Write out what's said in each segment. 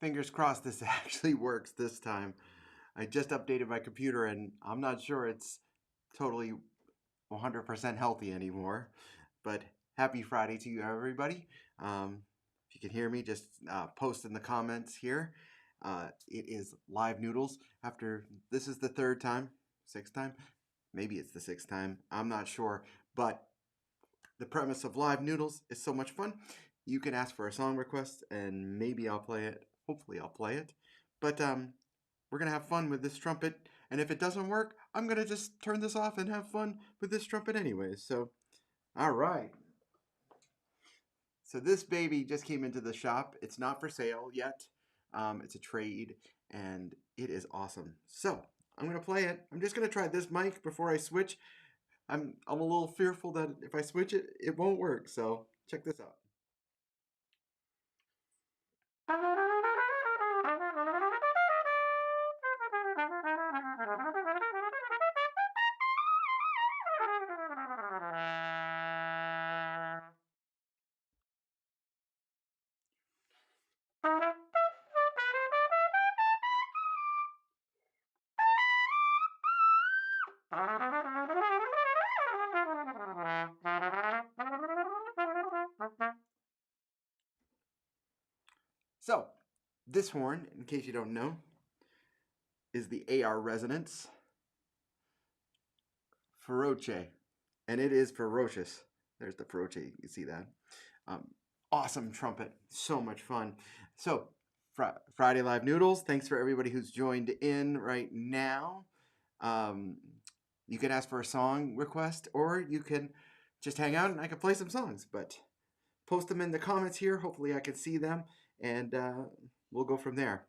Fingers crossed this actually works this time. I just updated my computer and I'm not sure it's totally 100% healthy anymore. But happy Friday to you, everybody. If you can hear me, just post in the comments here. It is live noodles. After this is the third time, sixth time, maybe it's the sixth time. I'm not sure, but the premise of live noodles is so much fun. You can ask for a song request, and maybe I'll play it. Hopefully, I'll play it. But we're gonna have fun with this trumpet, and if it doesn't work, I'm gonna just turn this off and have fun with this trumpet anyways. So, all right. So this baby just came into the shop. It's not for sale yet. It's a trade, and it is awesome. So I'm gonna play it. I'm just gonna try this mic before I switch. I'm a little fearful that if I switch it, it won't work. So check this out. So, this horn, in case you don't know, is the AR Resonance Feroce, and it is ferocious. There's the Feroce, you see that. Um, awesome trumpet, so much fun. So, Friday Live Noodles, thanks for everybody who's joined in right now. You can ask for a song request, or you can just hang out and I can play some songs, but post them in the comments here. Hopefully I can see them, and we'll go from there.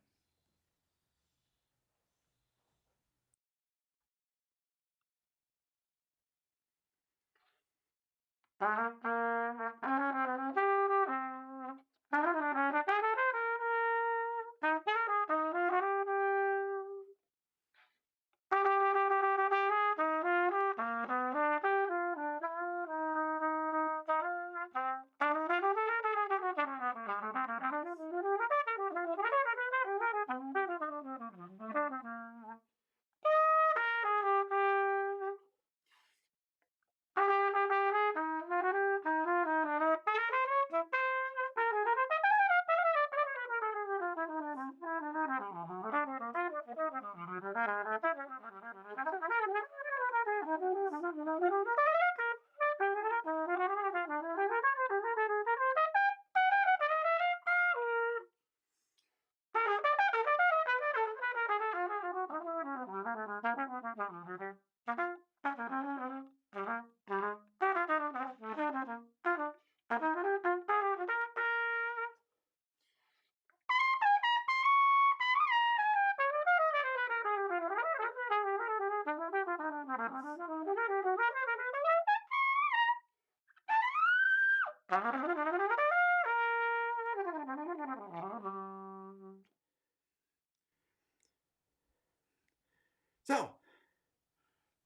So,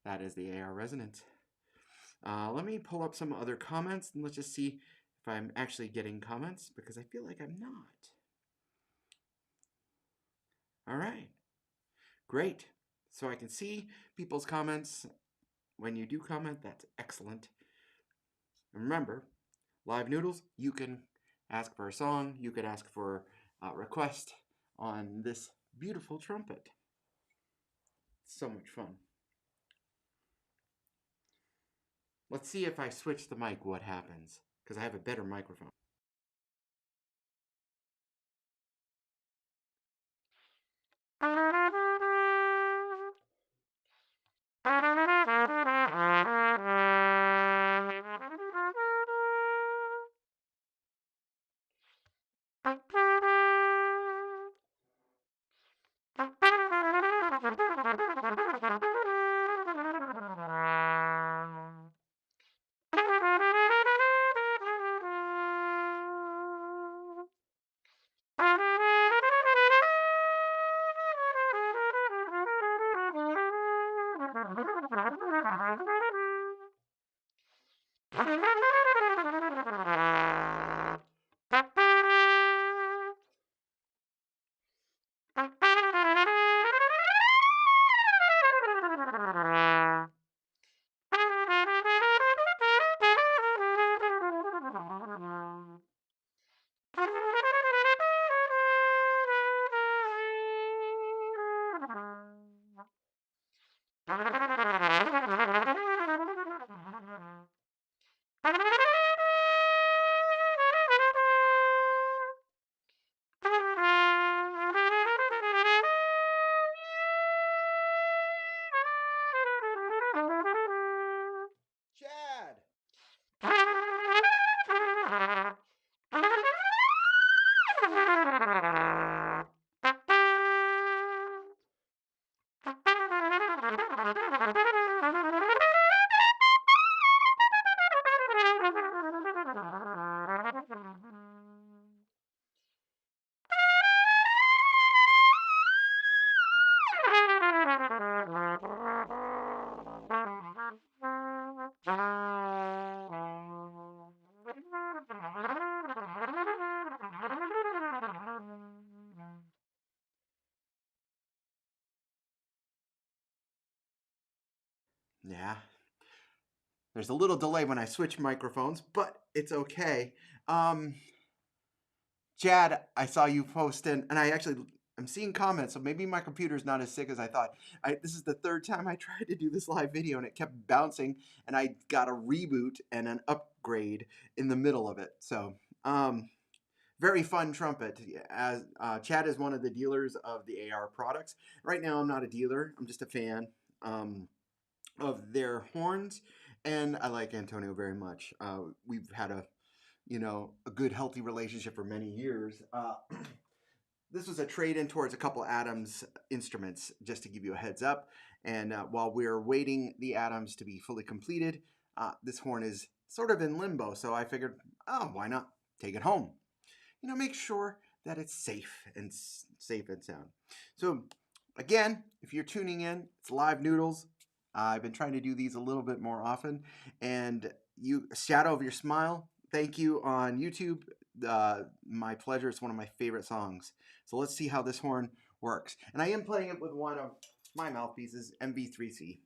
that is the AR Resonance. Let me pull up some other comments and let's just see if I'm actually getting comments, because I feel like I'm not. All right, great. So I can see people's comments. When you do comment, that's excellent. And remember, Live Noodles, you can ask for a song, you could ask for a request on this beautiful trumpet. So much fun. Let's see if I switch the mic, what happens, because I have a better microphone. There's a little delay when I switch microphones, but it's okay. Um, Chad, I saw you posting, and I'm seeing comments, so maybe my computer's not as sick as I thought. This is the third time I tried to do this live video, and it kept bouncing, and I got a reboot and an upgrade in the middle of it. So, very fun trumpet. As Chad is one of the dealers of the AR products. Right now, I'm not a dealer. I'm just a fan of their horns, and I like Antonio very much. We've had a good, healthy relationship for many years. This was a trade-in towards a couple Adams instruments, just to give you a heads up. And while we're waiting the Adams to be fully completed, this horn is sort of in limbo. So I figured, oh, why not take it home? Make sure that it's safe and sound. So again, if you're tuning in, it's Live Noodles. I've been trying to do these a little bit more often. And Shadow of Your Smile, thank you on YouTube. My pleasure. It's one of my favorite songs. So let's see how this horn works. And I am playing it with one of my mouthpieces, MV3C.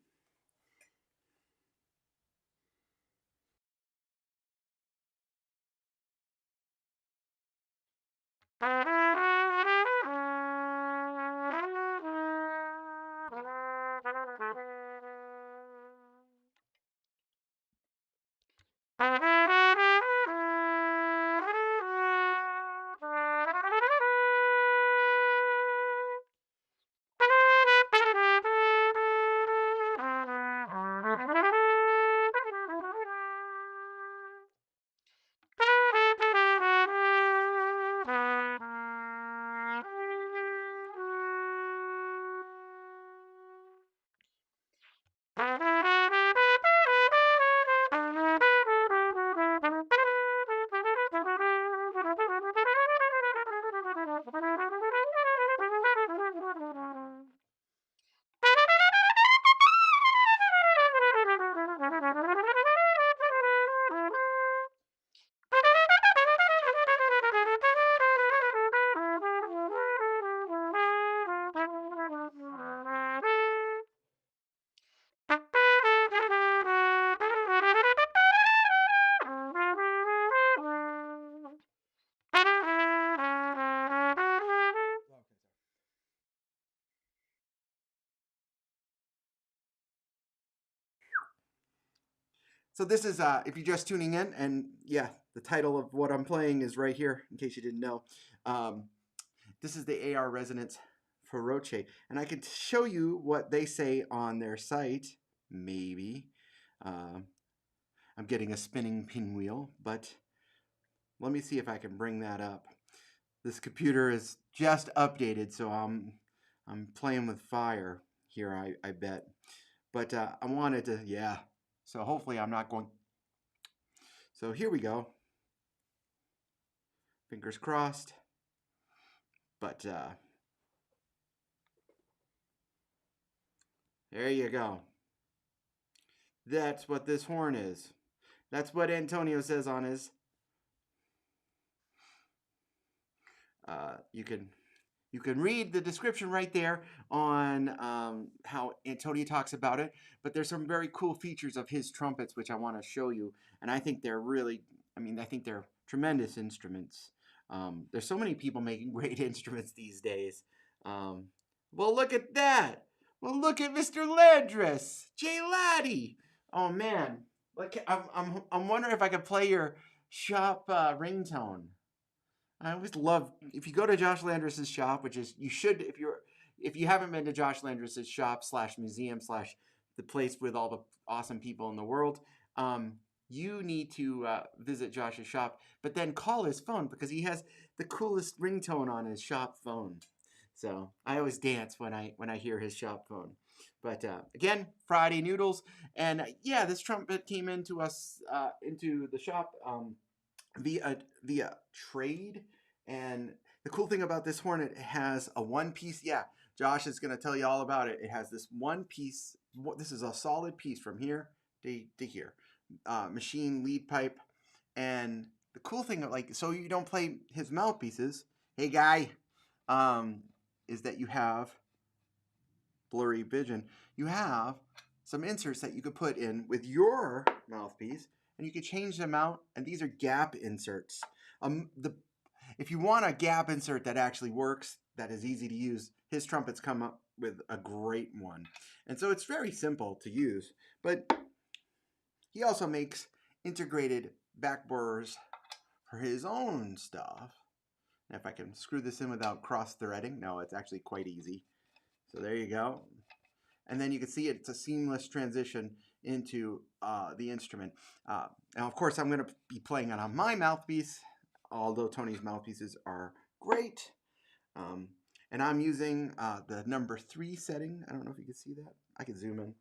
So this is, if you're just tuning in, and yeah, the title of what I'm playing is right here, in case you didn't know. This is the AR Resonance Feroce, and I can show you what they say on their site, maybe. I'm getting a spinning pinwheel, but let me see if I can bring that up. This computer is just updated, so I'm playing with fire here, I bet. But I wanted to, yeah. So hopefully I'm not going. So here we go. Fingers crossed. But there you go. That's what this horn is. That's what Antonio says on his. You can read the description right there on how Antonio talks about it. But there's some very cool features of his trumpets which I want to show you, and I think they're really. I think they're tremendous instruments. There's so many people making great instruments these days. Well, look at that. Well, look at Mr. Landris, Jay Laddie. Oh man, like I'm wondering if I could play your shop ringtone. I always love if you go to Josh Landris's shop, which is you should if you haven't been to Josh Landris's shop / museum / the place with all the awesome people in the world. You need to visit Josh's shop, but then call his phone because he has the coolest ringtone on his shop phone. So I always dance when I hear his shop phone. But again, Friday Noodles, and yeah, this trumpet came into us into the shop via trade. And the cool thing about this horn, it has a one piece. Yeah, Josh is going to tell you all about it. It has this one piece. This is a solid piece from here to here. Machine lead pipe. And the cool thing, like, so you don't play his mouthpieces. Hey, guy, is that you have blurry vision. You have some inserts that you could put in with your mouthpiece, and you could change them out. And these are gap inserts. If you want a gap insert that actually works, that is easy to use, his Trumpet's come up with a great one. And so it's very simple to use, but he also makes integrated back burrs for his own stuff. And if I can screw this in without cross threading, no, it's actually quite easy. So there you go. And then you can see it's a seamless transition into the instrument. Now, of course, I'm going to be playing it on my mouthpiece, although Tony's mouthpieces are great. And I'm using the number 3 setting. I don't know if you can see that. I can zoom in.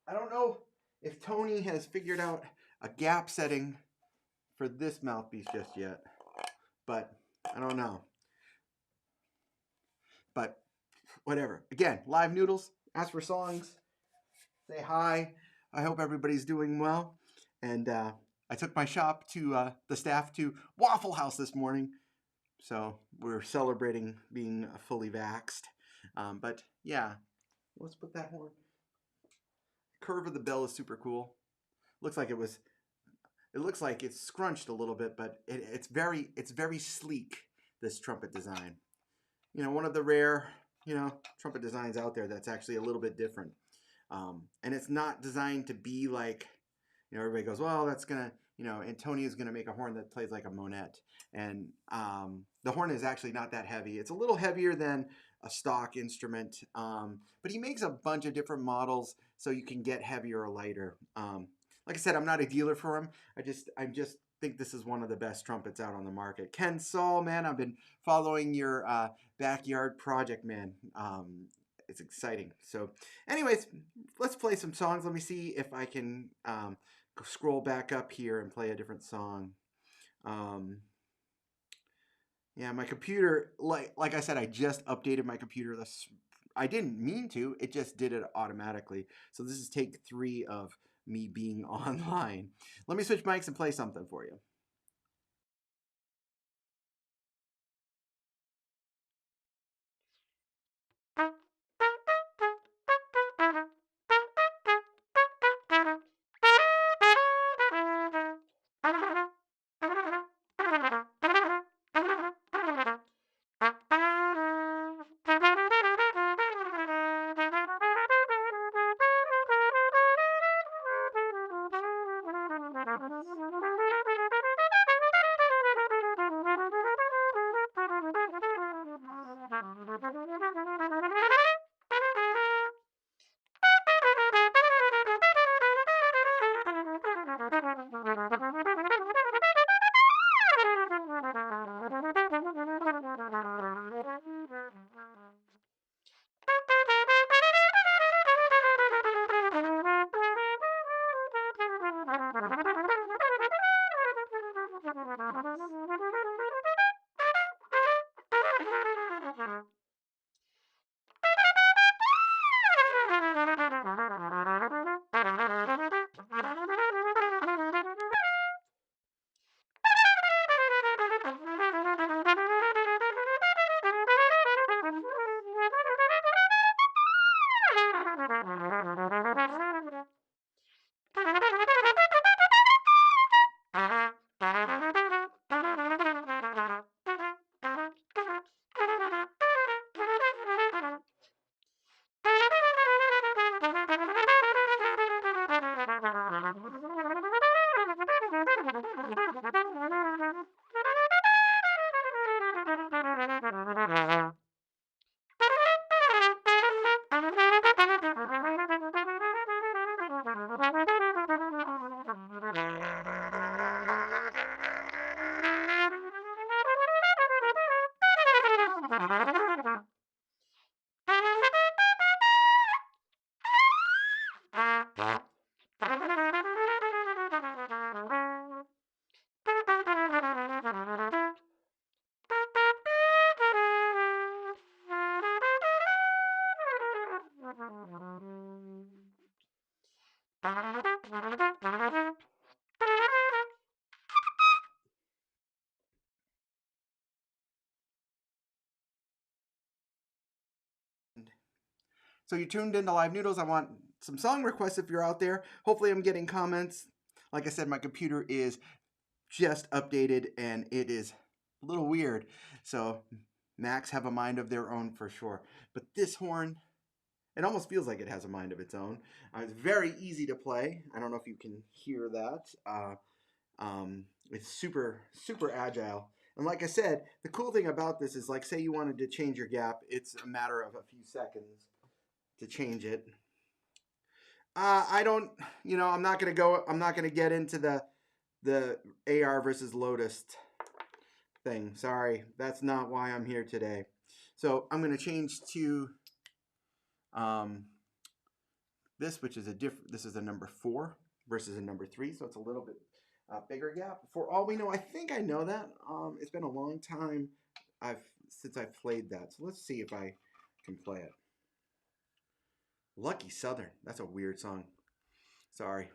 I don't know if Tony has figured out a gap setting for this mouthpiece just yet, but I don't know. But whatever. Again, live noodles. Ask for songs. Say hi. I hope everybody's doing well. And I took my shop to the staff to Waffle House this morning. So we're celebrating being fully vaxxed. But yeah, let's put that horn. Curve of the bell is super cool. Looks like it looks like it's scrunched a little bit, but it's very sleek, this trumpet design. You know, one of the rare, trumpet designs out there that's actually a little bit different. And it's not designed to be like, everybody goes, well, that's going to, Antonia's going to make a horn that plays like a Monette. And the horn is actually not that heavy. It's a little heavier than a stock instrument, but he makes a bunch of different models so you can get heavier or lighter. Like I said, I'm not a dealer for him. I just think this is one of the best trumpets out on the market. Ken Saul, man, I've been following your backyard project, man. It's exciting. So anyways, let's play some songs. Let me see if I can scroll back up here and play a different song. Yeah, my computer, like I said, I just updated my computer. I didn't mean to. It just did it automatically. So this is take 3 of me being online. Let me switch mics and play something for you. So you tuned into Live Noodles. I want some song requests if you're out there. Hopefully, I'm getting comments. Like I said, my computer is just updated and it is a little weird. So Macs have a mind of their own for sure. But this horn, it almost feels like it has a mind of its own. It's very easy to play. I don't know if you can hear that. It's super, super agile. And like I said, the cool thing about this is, like, say you wanted to change your gap, it's a matter of a few seconds to change it. I don't, I'm not gonna get into the AR versus Lotus thing. Sorry, that's not why I'm here today. So I'm gonna change to this, which is this is a number 4 versus a number 3, so it's a little bit bigger gap. For all we know, I think I know that. It's been a long time since I've played that, so let's see if I can play it. Lucky Southern. That's a weird song. Sorry.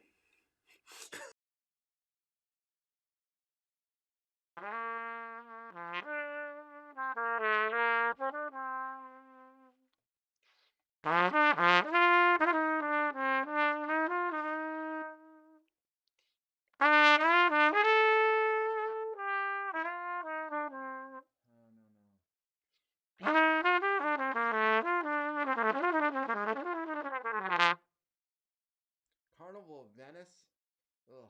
Carnival of Venice? Ugh.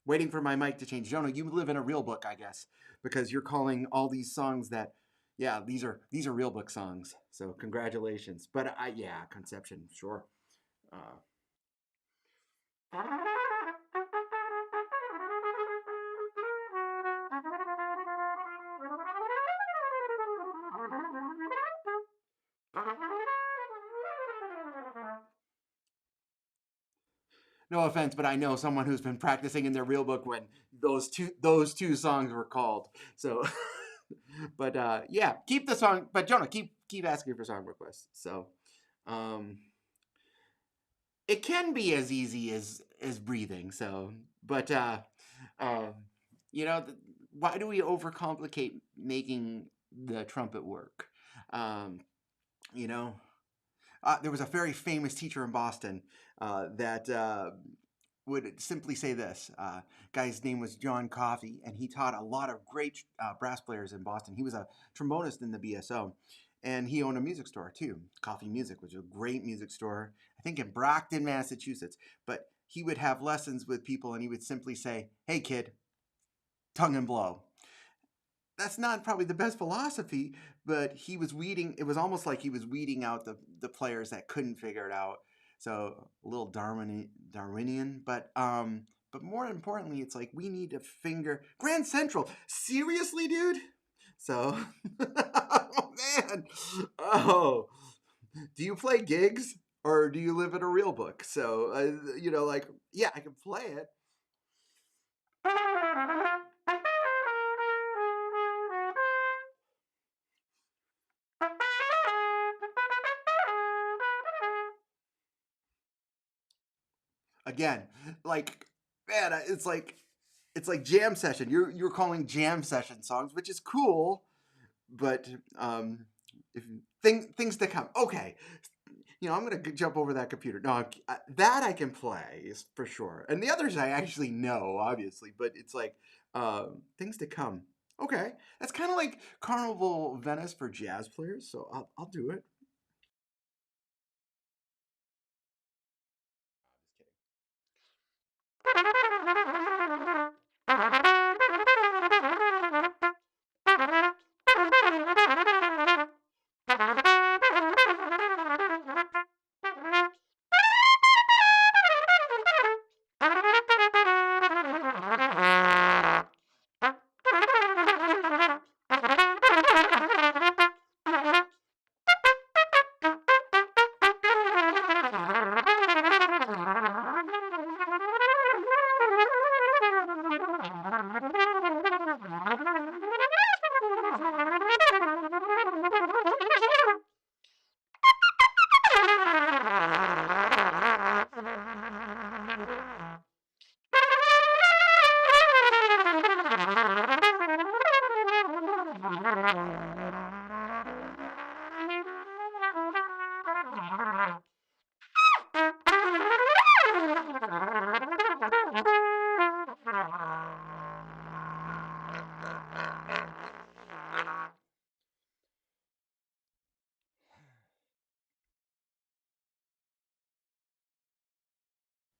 Waiting for my mic to change. Jonah, you live in a real book, I guess, because you're calling all these songs that, yeah, these are real book songs. So congratulations. But yeah, Conception, sure. Uh, no offense, but I know someone who's been practicing in their real book when those two songs were called. So, but yeah, keep the song. But Jonah, keep asking for song requests. So, um, it can be as easy as breathing. So, but um, why do we overcomplicate making the trumpet work? Um, you know, there was a very famous teacher in Boston that would simply say this. Guy's name was John Coffey, and he taught a lot of great brass players in Boston. He was a trombonist in the BSO, and he owned a music store too, Coffey Music, which is a great music store, I think in Brockton, Massachusetts. But he would have lessons with people, and he would simply say, "Hey, kid, tongue and blow." That's not probably the best philosophy, but he was weeding. It was almost like he was weeding out the players that couldn't figure it out. So a little Darwinian, but more importantly, it's like we need to finger Grand Central. Seriously, dude. So, oh man, oh, do you play gigs or do you live in a real book? So, like, yeah, I can play it. Again, like, man, it's like jam session. You're calling jam session songs, which is cool, but if things to come. Okay, I'm gonna jump over that computer. No, that I can play for sure, and the others I actually know, obviously. But it's like things to come. Okay, that's kind of like Carnival Venice for jazz players. So I'll do it.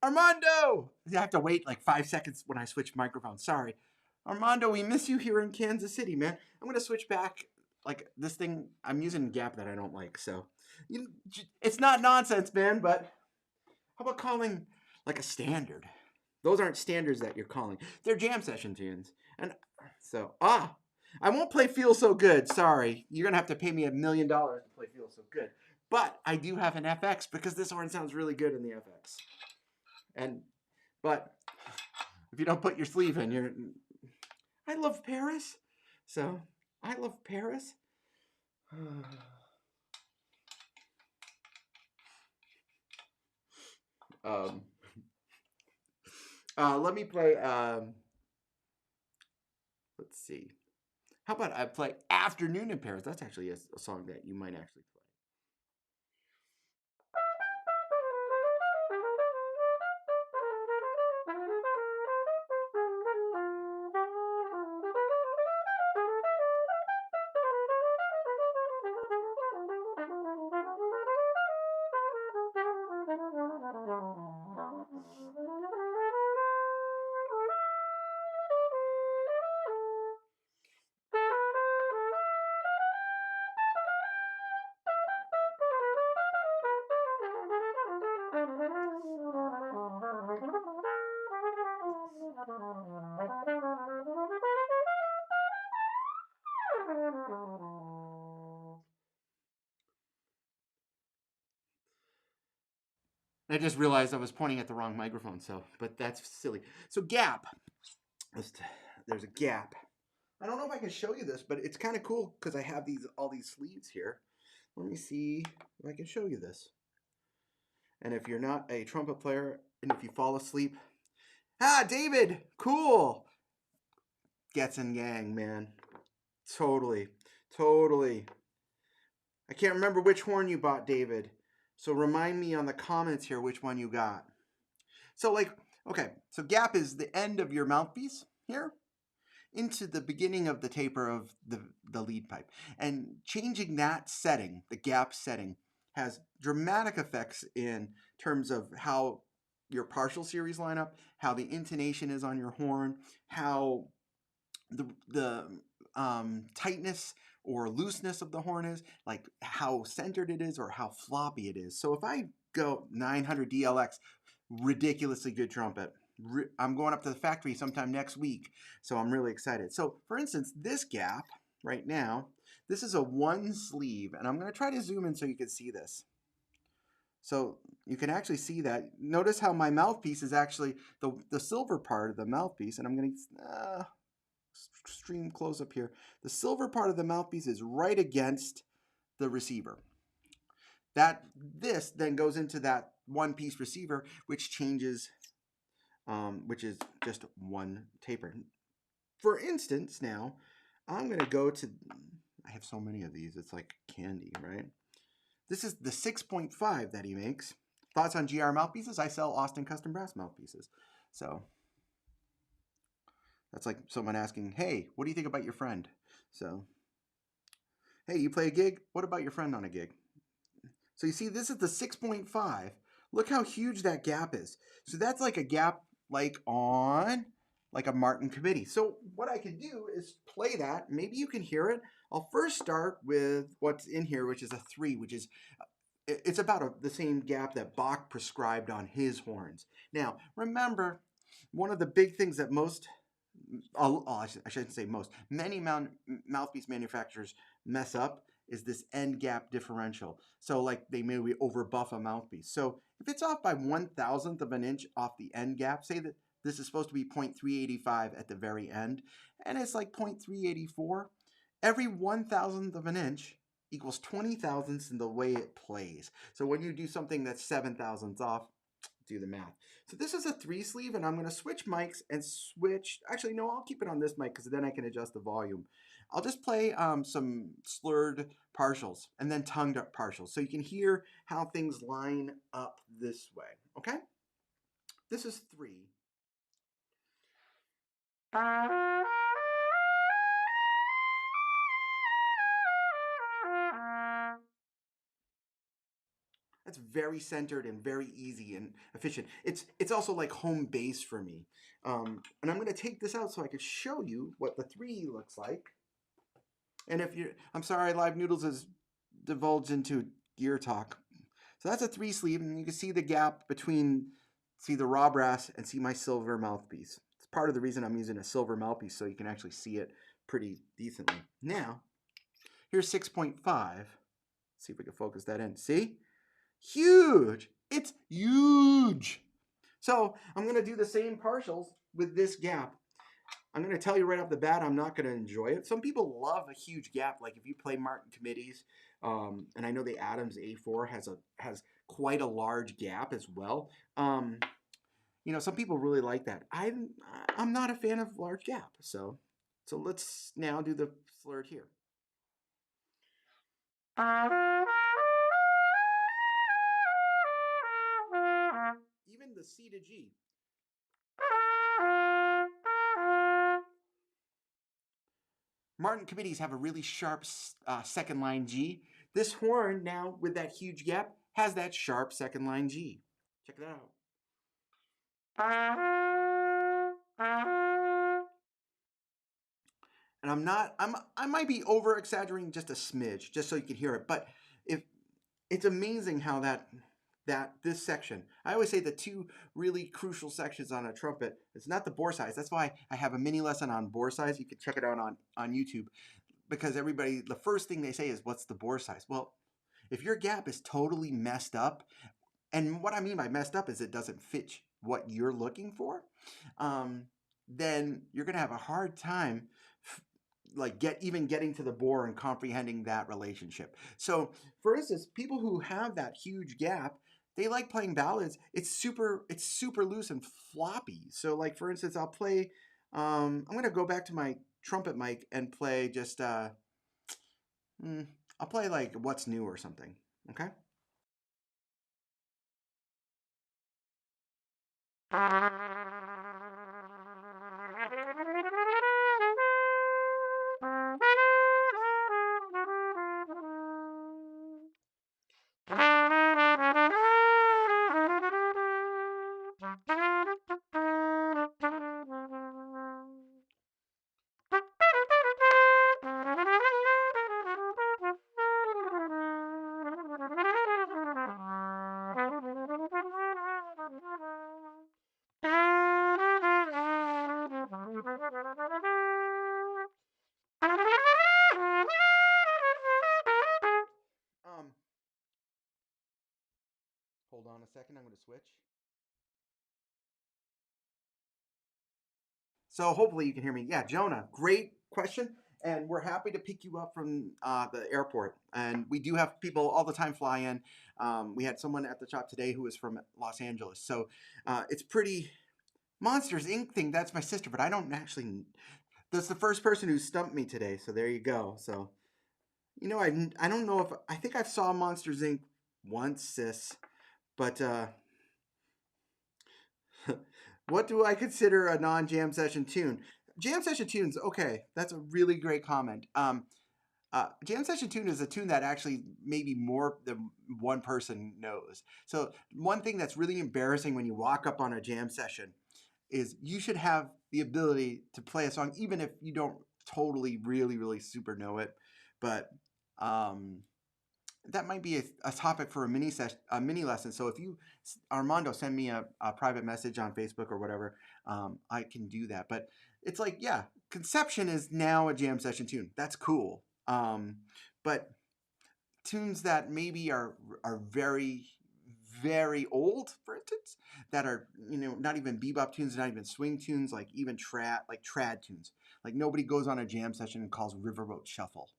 Armando! I have to wait like 5 seconds when I switch microphones. Sorry. Armando, we miss you here in Kansas City, man. I'm going to switch back. Like this thing, I'm using a gap that I don't like. So it's not nonsense, man, but how about calling like a standard? Those aren't standards that you're calling. They're jam session tunes. And so, I won't play Feel So Good. Sorry. You're going to have to pay me $1 million to play Feel So Good. But I do have an FX because this horn sounds really good in the FX. But if you don't put your sleeve in, I love Paris. So, I love Paris. Let me play, let's see. How about I play Afternoon in Paris? That's actually a song that you might actually play. I just realized I was pointing at the wrong microphone, but that's silly. So gap. There's a gap. I don't know if I can show you this, but it's kind of cool because I have all these sleeves here. Let me see if I can show you this. And if you're not a trumpet player, and if you fall asleep, David, cool. Gets in gang, man. Totally. I can't remember which horn you bought, David. So remind me on the comments here which one you got. So so gap is the end of your mouthpiece here into the beginning of the taper of the lead pipe. And changing that setting, the gap setting, has dramatic effects in terms of how your partial series line up, how the intonation is on your horn, how the tightness or looseness of the horn is, like how centered it is or how floppy it is. So if I go 900 DLX, ridiculously good trumpet. I'm going up to the factory sometime next week, so I'm really excited. So for instance, this gap right now, this is a one sleeve, and I'm going to try to zoom in so you can see this. So you can actually see that. Notice how my mouthpiece is actually the silver part of the mouthpiece, and I'm going to stream close up here. The silver part of the mouthpiece is right against the receiver. This then goes into that one piece receiver, which changes, which is just one taper. For instance, now I'm going to go to, I have so many of these, it's like candy, right? This is the 6.5 that he makes. Thoughts on GR mouthpieces? I sell Austin custom brass mouthpieces. So that's like someone asking, hey, what do you think about your friend? So, hey, you play a gig? What about your friend on a gig? So you see, this is the 6.5. Look how huge that gap is. So that's like a gap on like a Martin committee. So what I can do is play that. Maybe you can hear it. I'll first start with what's in here, which is a 3, which is it's about the same gap that Bach prescribed on his horns. Now, remember, one of the big things that I shouldn't say most, many mouthpiece manufacturers mess up is this end gap differential. So like they maybe overbuff a mouthpiece. So if it's off by 1/1000th of an inch off the end gap, say that this is supposed to be 0.385 at the very end, and it's like 0.384, every 1/1000th of an inch equals 20 thousandths in the way it plays. So when you do something that's 7 thousandths off, do the math. So this is a 3 sleeve, and I'm going to switch mics and switch. Actually, no, I'll keep it on this mic because then I can adjust the volume. I'll just play some slurred partials and then tongued up partials so you can hear how things line up this way. Okay? This is 3. That's very centered and very easy and efficient. It's also like home base for me. And I'm going to take this out so I can show you what the 3 looks like. And if you're, I'm sorry, Live Noodles has divulged into gear talk. So that's a 3 sleeve, and you can see the gap between, see the raw brass and see my silver mouthpiece. It's part of the reason I'm using a silver mouthpiece, so you can actually see it pretty decently. Now, here's 6.5. See if we can focus that in. See? Huge! It's huge! So I'm going to do the same partials with this gap. I'm going to tell you right off the bat, I'm not going to enjoy it. Some people love a huge gap, like if you play Martin committees, and I know the Adams A4 has quite a large gap as well. You know, some people really like that. I'm not a fan of large gap, so let's now do the slurred here. Even the C to G. Martin committees have a really sharp second line G. This horn now, with that huge gap, has that sharp second line G. Check that out. And I might be over exaggerating just a smidge, just so you can hear it. But if it's amazing how this section, I always say the 2 really crucial sections on a trumpet, it's not the bore size. That's why I have a mini lesson on bore size. You can check it out on YouTube, because everybody, the first thing they say is, what's the bore size? Well, if your gap is totally messed up, and what I mean by messed up is it doesn't fit what you're looking for, then you're going to have a hard time like getting to the bore and comprehending that relationship. So for instance, people who have that huge gap, they like playing ballads. It's super loose and floppy. So like for instance, I'll play, I'm going to go back to my trumpet mic and play just, I'll play like What's New or something. Okay. Hold on a second, I'm going to switch. So hopefully you can hear me. Yeah, Jonah, great question. And we're happy to pick you up from the airport. And we do have people all the time fly in. We had someone at the shop today who was from Los Angeles. So it's pretty Monsters Inc. thing. That's my sister, but I don't actually. That's the first person who stumped me today. So there you go. So, you know, I don't know if I think I saw Monsters Inc. once, sis, but what do I consider a non-jam session tune? Jam session tunes, okay, that's a really great comment. Jam session tune is a tune that actually maybe more than one person knows. So one thing that's really embarrassing when you walk up on a jam session is you should have the ability to play a song, even if you don't totally, really super know it. But that might be a topic for a mini lesson. So if you, Armando, send me a private message on Facebook or whatever, I can do that. But it's like, yeah, Conception is now a jam session tune. That's cool. But tunes that maybe are very, very old, for instance, that are, you know, not even bebop tunes, not even swing tunes, like even trad tunes. Like nobody goes on a jam session and calls Riverboat Shuffle.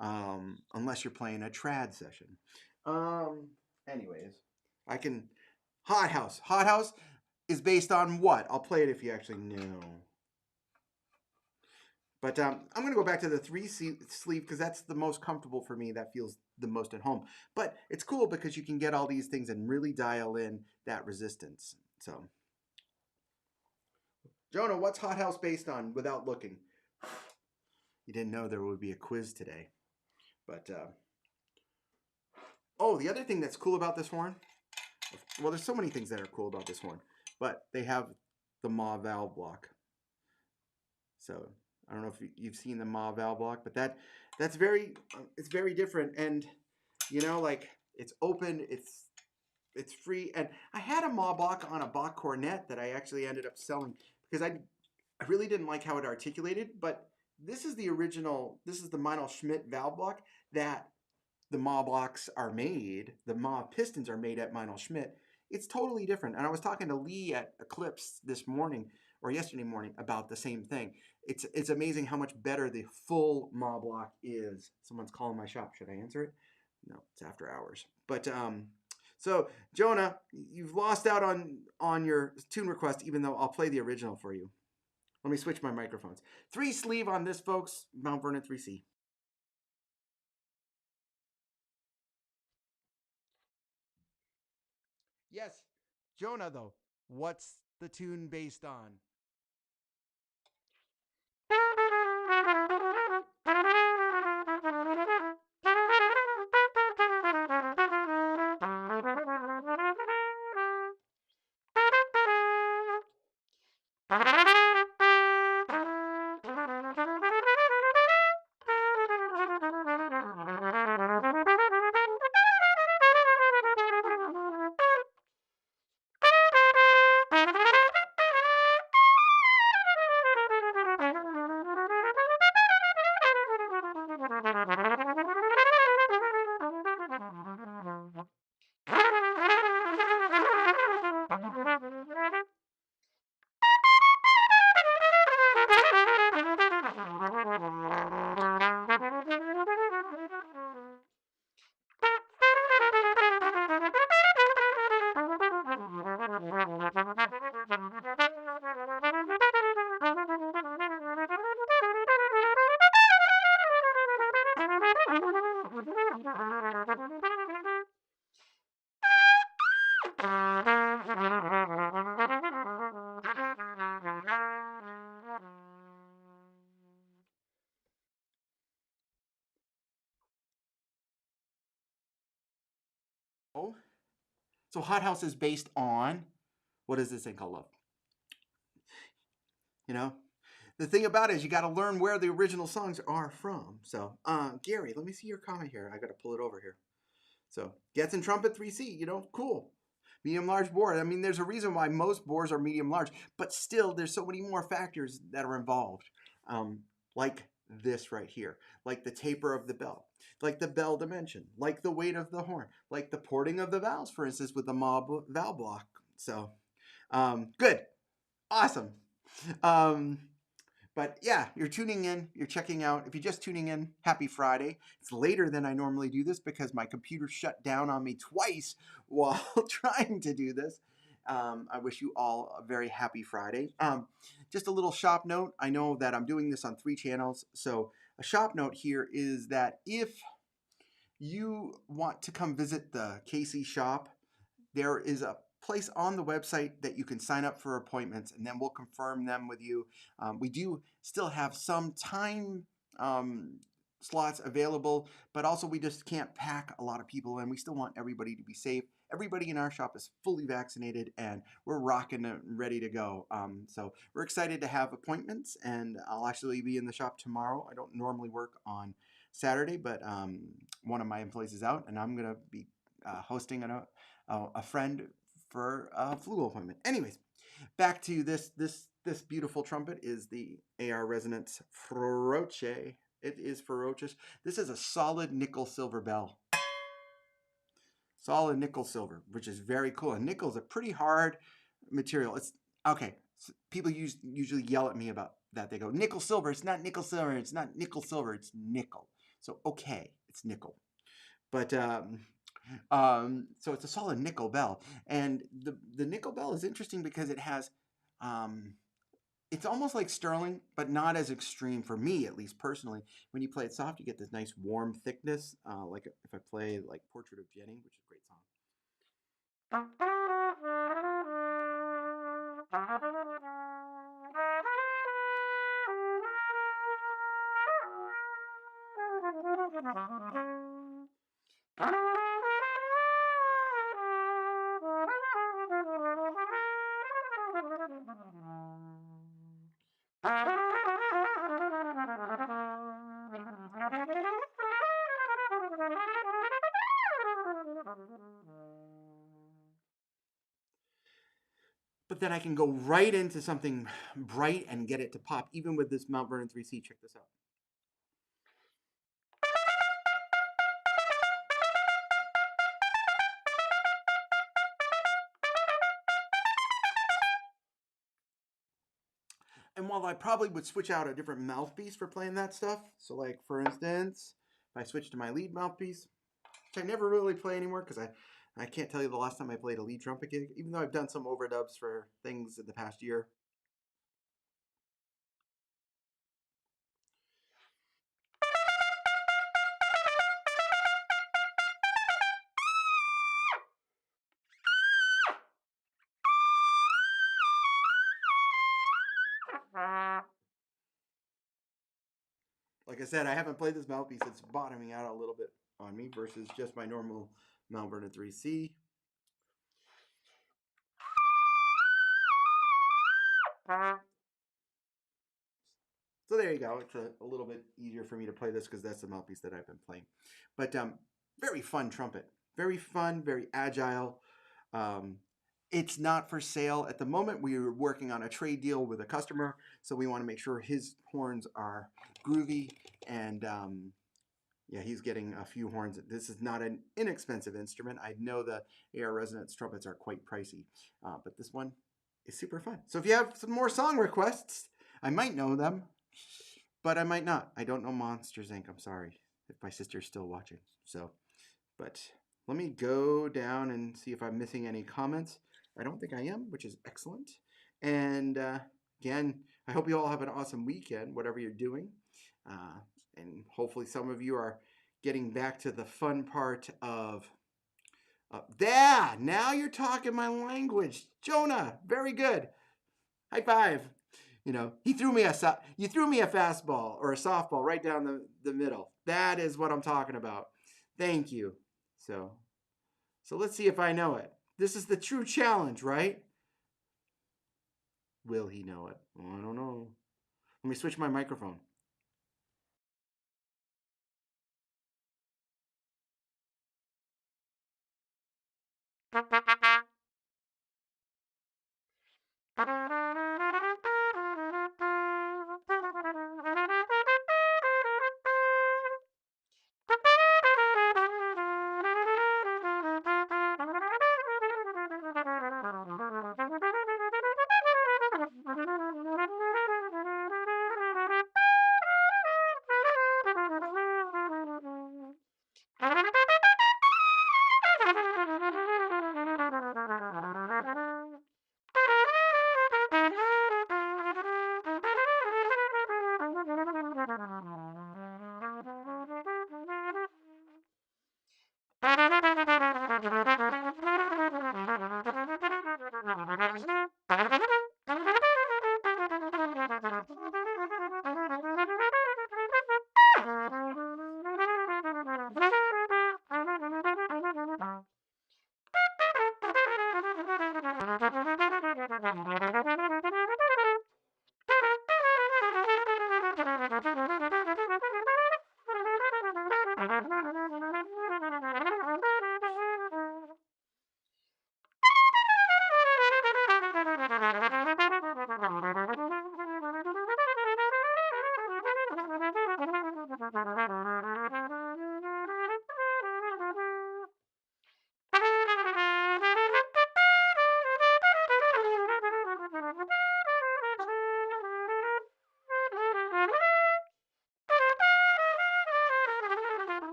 Unless you're playing a trad session. Anyways, I can. Hot House. Hot House is based on what? I'll play it if you actually know. But I'm going to go back to the 3 sleeve because that's the most comfortable for me. That feels the most at home. But it's cool because you can get all these things and really dial in that resistance. So, Jonah, what's Hot House based on without looking? You didn't know there would be a quiz today. But, oh, the other thing that's cool about this horn, Well, there's so many things that are cool about this horn, but they have the maw valve block. So I don't know if you've seen the maw valve block, but that's very it's very different, and like it's open, it's free, and I had a maw block on a Bach cornet that I actually ended up selling because I really didn't like how it articulated, but this is the original. This is the Meinl Schmidt valve block that the maw blocks are made. The maw pistons are made at Meinl Schmidt. It's totally different. And I was talking to Lee at Eclipse this morning or yesterday morning about the same thing. It's amazing how much better the full maw block is. Someone's calling my shop. Should I answer it? No, it's after hours. But so Jonah, you've lost out on your tune request, even though I'll play the original for you. Let me switch my microphones. 3 sleeve on this, folks. Mount Vernon 3C. Yes, Jonah, though. What's the tune based on? Oh, so Hot House is based on what is this thing called? Love. You know, the thing about it is you got to learn where the original songs are from. So, Gary, let me see your comment here. I got to pull it over here. So, gets in Trumpet 3C. Cool. Medium large bore. I mean, there's a reason why most bores are medium large, but still, there's so many more factors that are involved, like this right here, like the taper of the bell, like the bell dimension, like the weight of the horn, like the porting of the valves, for instance, with the mob valve block. So, good, awesome. Um, but yeah, you're tuning in, you're checking out. If you're just tuning in, happy Friday. It's later than I normally do this because my computer shut down on me twice while trying to do this. I wish you all a very happy Friday. Just a little shop note. I know that I'm doing this on 3 channels. So a shop note here is that if you want to come visit the KC shop, there is a place on the website that you can sign up for appointments, and then we'll confirm them with you. We do still have some time slots available, but also we just can't pack a lot of people, and we still want everybody to be safe. Everybody in our shop is fully vaccinated, and we're rocking and ready to go. So we're excited to have appointments, and I'll actually be in the shop tomorrow. I don't normally work on Saturday, but one of my employees is out, and I'm going to be hosting a friend for a flu appointment. Anyways, back to this beautiful trumpet is the AR Resonance Feroce. It is ferocious. This is a solid nickel silver bell. Solid nickel silver, which is very cool. And nickel is a pretty hard material. It's okay. So people usually yell at me about that. They go, nickel silver. It's not nickel silver. It's not nickel silver. It's nickel. So okay, it's nickel. But so it's a solid nickel bell, and the nickel bell is interesting because it has, it's almost like sterling, but not as extreme for me, at least personally. When you play it soft, you get this nice warm thickness. Like if I play like Portrait of Jenny, which is a great song. But then I can go right into something bright and get it to pop, even with this Mount Vernon 3C. Check this out. And while I probably would switch out a different mouthpiece for playing that stuff, so like for instance, if I switch to my lead mouthpiece, which I never really play anymore because I can't tell you the last time I played a lead trumpet gig, even though I've done some overdubs for things in the past year. Like I said, I haven't played this mouthpiece. It's bottoming out a little bit on me versus just my normal Mount Vernon 3C. So there you go. It's a little bit easier for me to play this because that's the mouthpiece that I've been playing. But very fun trumpet. Very fun, very agile. Um, it's not for sale at the moment. We are working on a trade deal with a customer, so we want to make sure his horns are groovy and yeah, he's getting a few horns. This is not an inexpensive instrument. I know the AR Resonance trumpets are quite pricey, but this one is super fun. So if you have some more song requests, I might know them, but I might not. I don't know Monsters Inc. I'm sorry if my sister's still watching. So, but let me go down and see if I'm missing any comments. I don't think I am, which is excellent. And again, I hope you all have an awesome weekend, whatever you're doing. And hopefully some of you are getting back to the fun part of yeah, now you're talking my language. Jonah, very good. High five. You know, you threw me a fastball or a softball right down the middle. That is what I'm talking about. Thank you. So let's see if I know it. This is the true challenge, right? Will he know it? I don't know. Let me switch my microphone.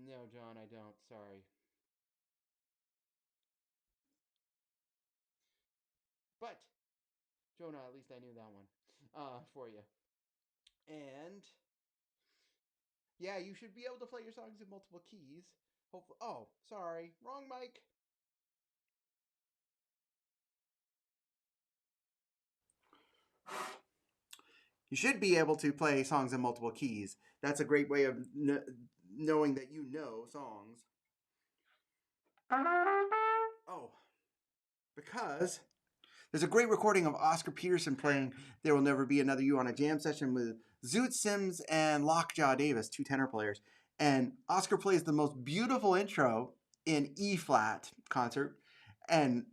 No, John, I don't. Sorry. But, Jonah, at least I knew that one for you. And, yeah, you should be able to play your songs in multiple keys. Hopefully. Oh, sorry. Wrong mic. You should be able to play songs in multiple keys. That's a great way of knowing that you know songs. Oh, because there's a great recording of Oscar Peterson playing There Will Never Be Another You on a jam session with Zoot Sims and Lockjaw Davis, two tenor players. And Oscar plays the most beautiful intro in E flat concert, and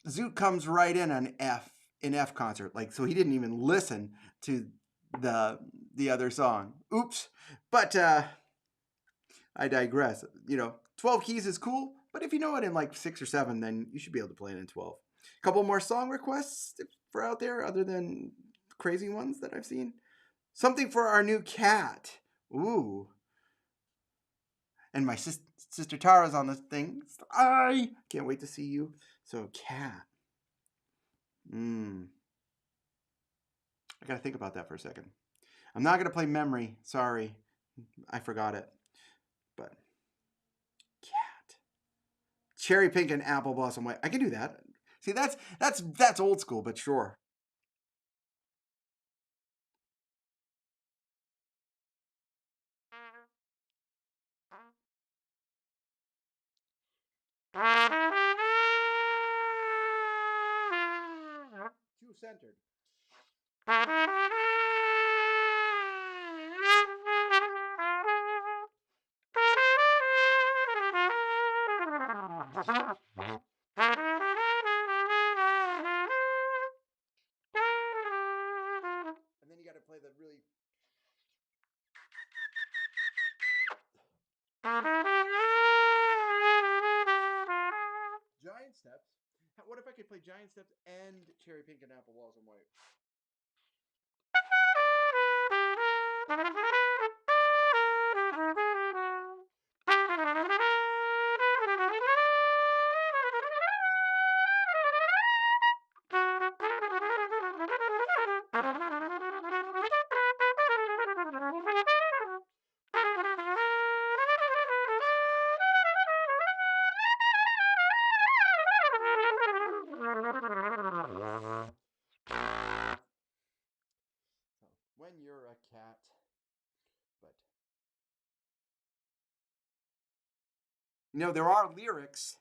Zoot comes right in on F concert. Like, so he didn't even listen to the other song. Oops. But I digress. 12 keys is cool, but if you know it in like 6 or 7, then you should be able to play it in 12. A couple more song requests for out there other than crazy ones that I've seen. Something for our new cat. Ooh. And my sister Tara's on this thing. I can't wait to see you. So, cat. I gotta think about that for a second. I'm not gonna play Memory. Sorry. I forgot it. But cat. Cherry pink and apple blossom white. I can do that. See, that's old school, but sure. Too centered. And then you got to play the really giant steps. What if I could play giant steps and cherry pink and apple blossom white? When you're a cat, but there are lyrics.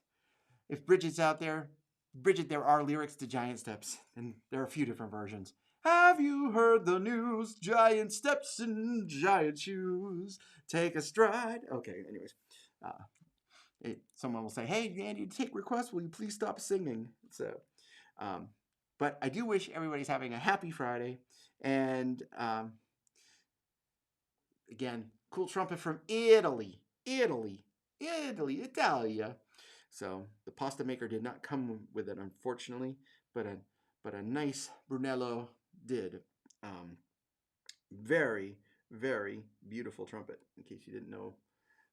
If Bridget's out there, Bridget, there are lyrics to Giant Steps, and there are a few different versions. Have you heard the news? Giant steps and giant shoes. Take a stride. Okay, anyways. Someone will say, hey, Andy, to take requests, will you please stop singing? So, but I do wish everybody's having a happy Friday. And again, cool trumpet from Italy. Italia. So the pasta maker did not come with it, unfortunately, but a nice Brunello did. Very, very beautiful trumpet. In case you didn't know,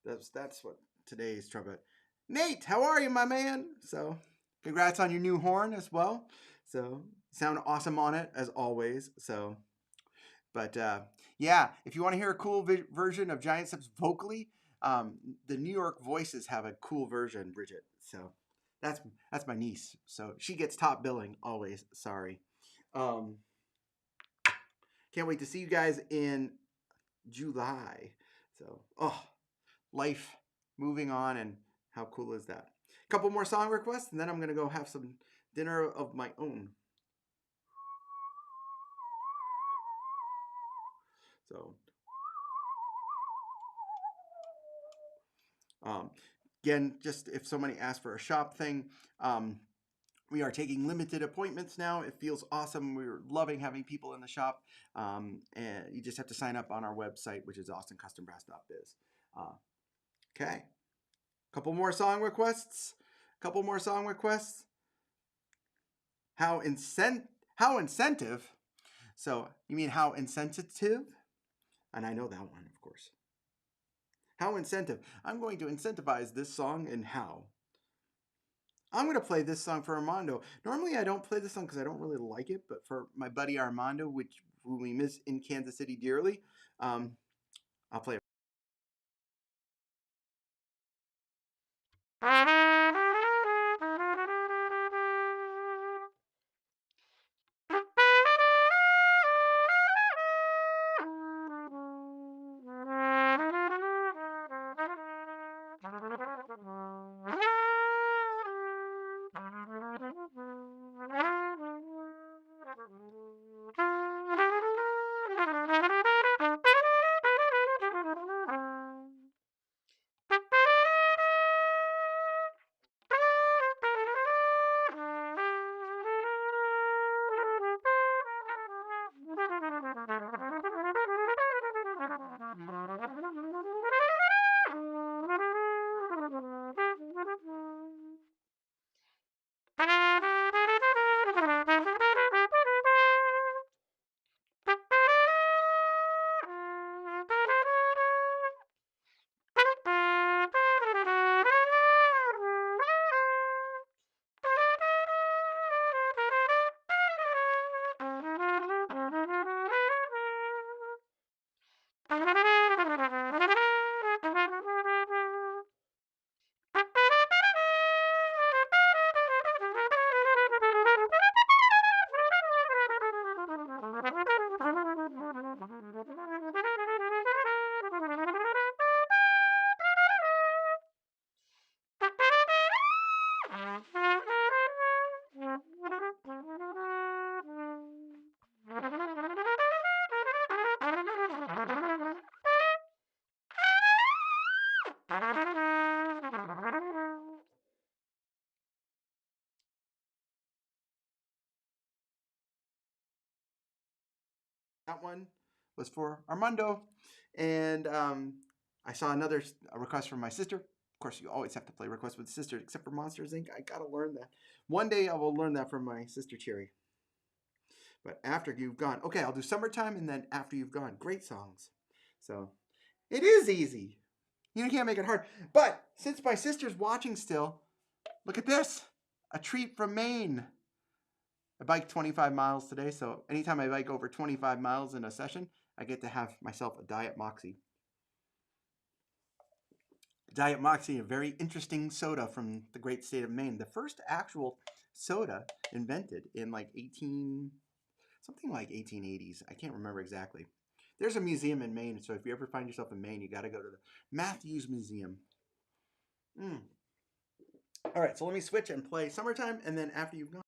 that's what today's trumpet. Nate, how are you, my man? So, congrats on your new horn as well. So, sound awesome on it as always. So, but yeah, if you want to hear a cool version of Giant Steps vocally, the New York Voices have a cool version, Bridget. So that's my niece. So she gets top billing always. Sorry. Can't wait to see you guys in July. So life moving on, and how cool is that? A couple more song requests, and then I'm gonna go have some dinner of my own. So again, just if somebody asks for a shop thing, we are taking limited appointments now. It feels awesome. We're loving having people in the shop. And you just have to sign up on our website, which is austincustombrass.biz. Okay. Couple more song requests. How incentive? So you mean how insensitive? And I know that one, of course. How incentive? I'm going to incentivize this song, and how? I'm going to play this song for Armando. Normally, I don't play this song because I don't really like it, but for my buddy Armando, who we miss in Kansas City dearly, I'll play it. That one was for Armando. And I saw another request from my sister. Of course, you always have to play requests with sister, except for Monsters Inc. I gotta learn that. One day I will learn that from my sister Cherry. But after you've gone, okay, I'll do summertime and then after you've gone. Great songs. So it is easy. You can't make it hard. But since my sister's watching still, look at this. A treat from Maine. I biked 25 miles today, so anytime I bike over 25 miles in a session, I get to have myself a Diet Moxie. Diet Moxie, a very interesting soda from the great state of Maine. The first actual soda invented in like 1880s. I can't remember exactly. There's a museum in Maine, so if you ever find yourself in Maine, you got to go to the Matthews Museum. All right, so let me switch and play Summertime, and then after you've gone.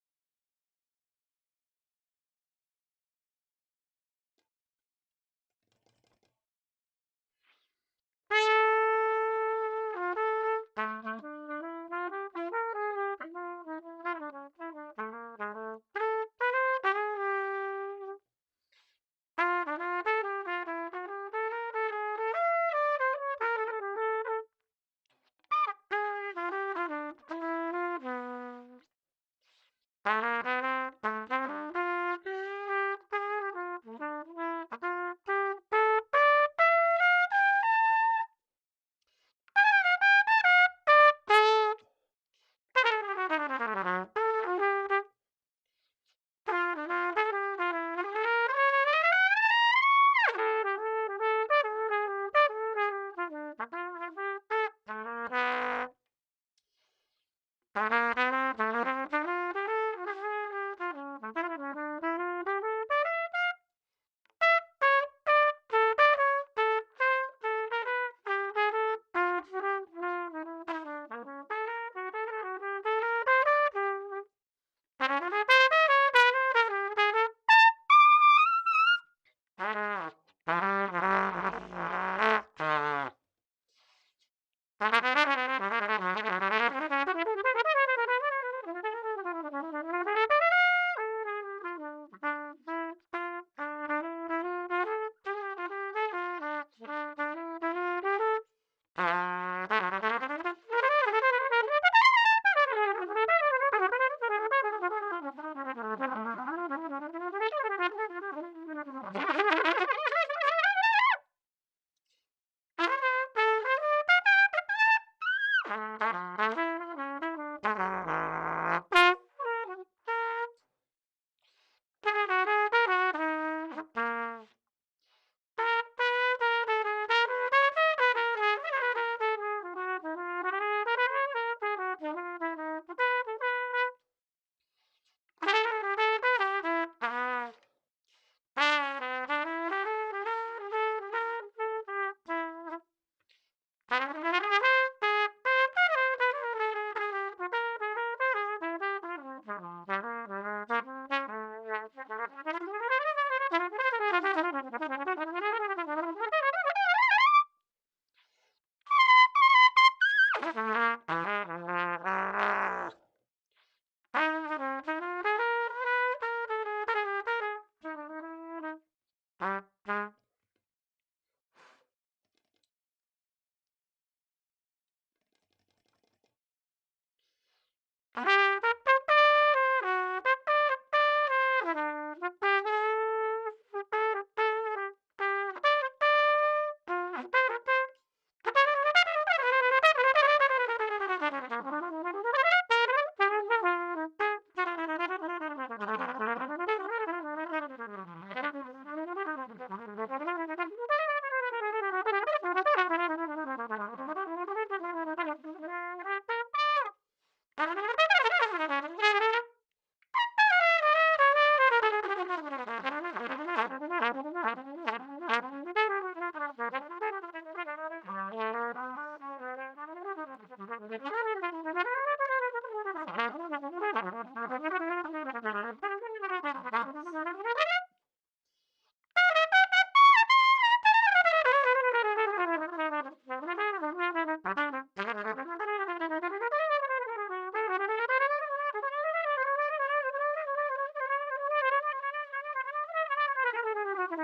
A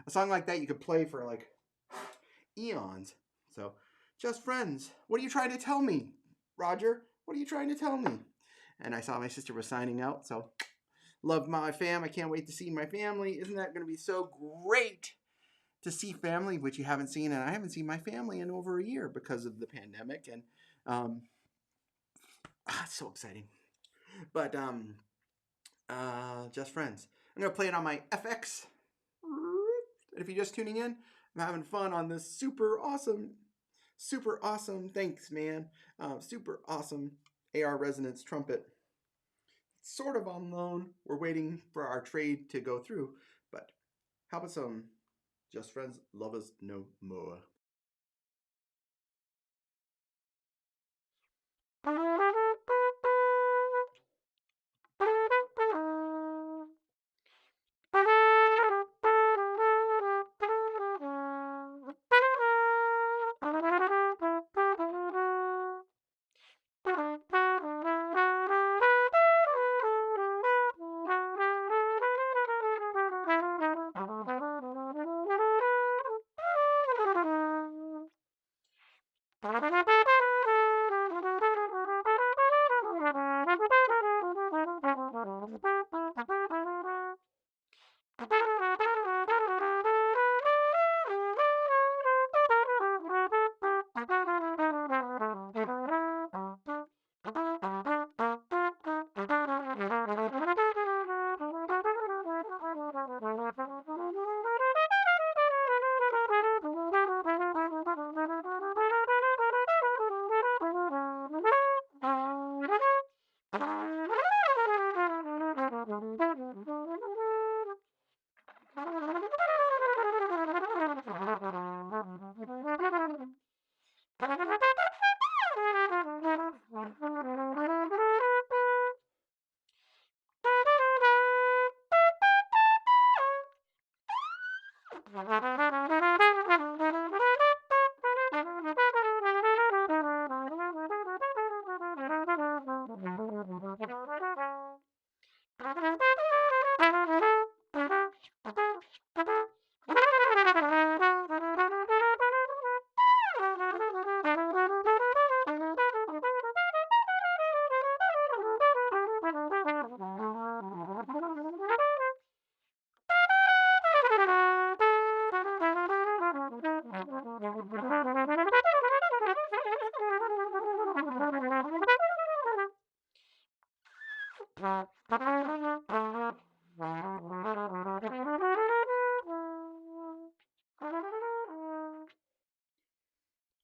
song like that you could play for like eons. So, just friends. What are you trying to tell me, Roger? What are you trying to tell me? And I saw my sister was signing out, so love my fam. I can't wait to see my family. Isn't that going to be so great to see family, which you haven't seen? And I haven't seen my family in over a year because of the pandemic. And it's so exciting. But just friends. I'm going to play it on my FX. And if you're just tuning in, I'm having fun on this super awesome, thanks, man, super awesome AR Resonance Trumpet. It's sort of on loan. We're waiting for our trade to go through, but how about some Just Friends, Love Us No More?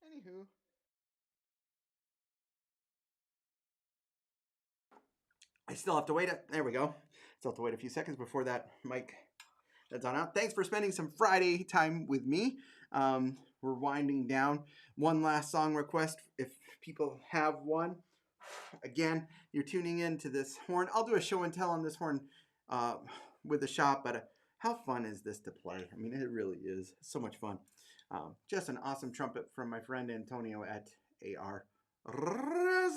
Anywho, I still have to wait. There we go. Still have to wait a few seconds before that mic that's on out. Thanks for spending some Friday time with me. We're winding down. One last song request, if people have one. Again, you're tuning in to this horn. I'll do a show and tell on this horn with the shop, but how fun is this to play? I mean, it really is so much fun. Just an awesome trumpet from my friend Antonio at AR Resonance.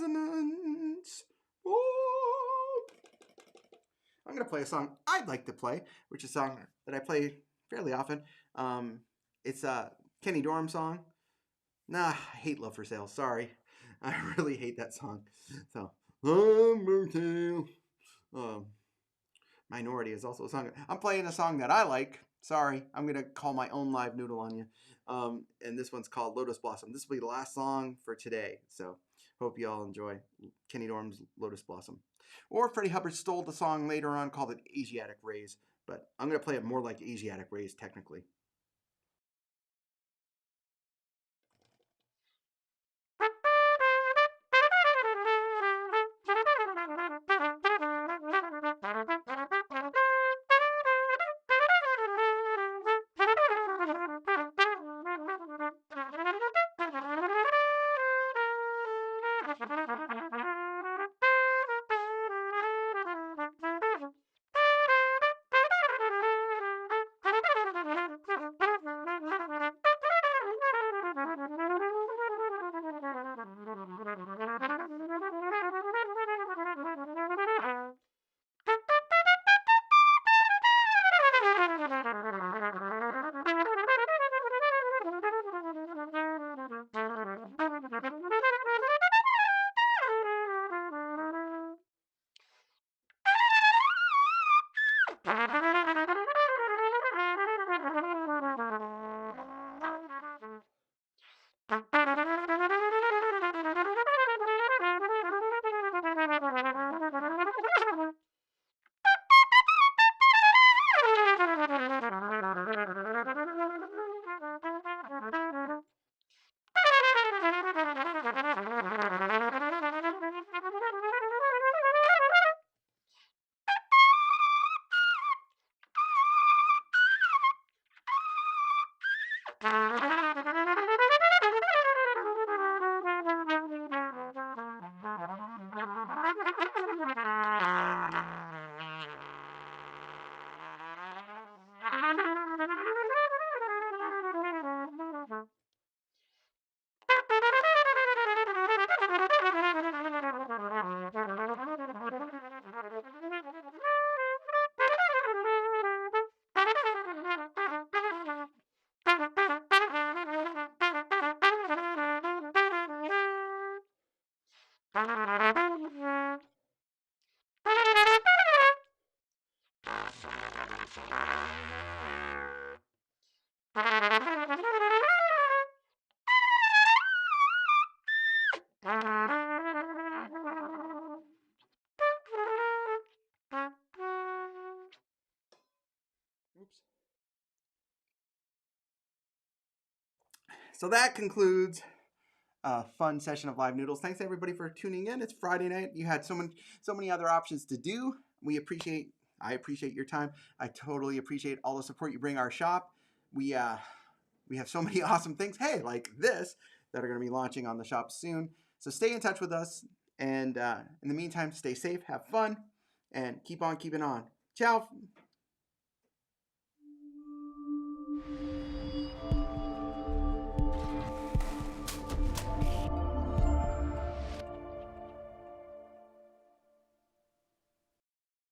Oh! I'm going to play a song I'd like to play, which is a song that I play fairly often. It's a Kenny Dorham song. Nah, I hate Love for Sale. Sorry. I really hate that song. So, Minority is also a song. I'm playing a song that I like. Sorry, I'm going to call my own live noodle on you. And this one's called Lotus Blossom. This will be the last song for today. So hope you all enjoy Kenny Dorham's Lotus Blossom. Or Freddie Hubbard stole the song later on, called it Asiatic Rays. But I'm going to play it more like Asiatic Rays, technically. Oops. So that concludes a fun session of Live Noodles. Thanks everybody for tuning in. It's Friday night. You had so many other options to do. I appreciate your time. I totally appreciate all the support you bring our shop. We have so many awesome things, hey, like this, that are going to be launching on the shop soon. So stay in touch with us, and in the meantime, stay safe, have fun, and keep on keeping on. Ciao.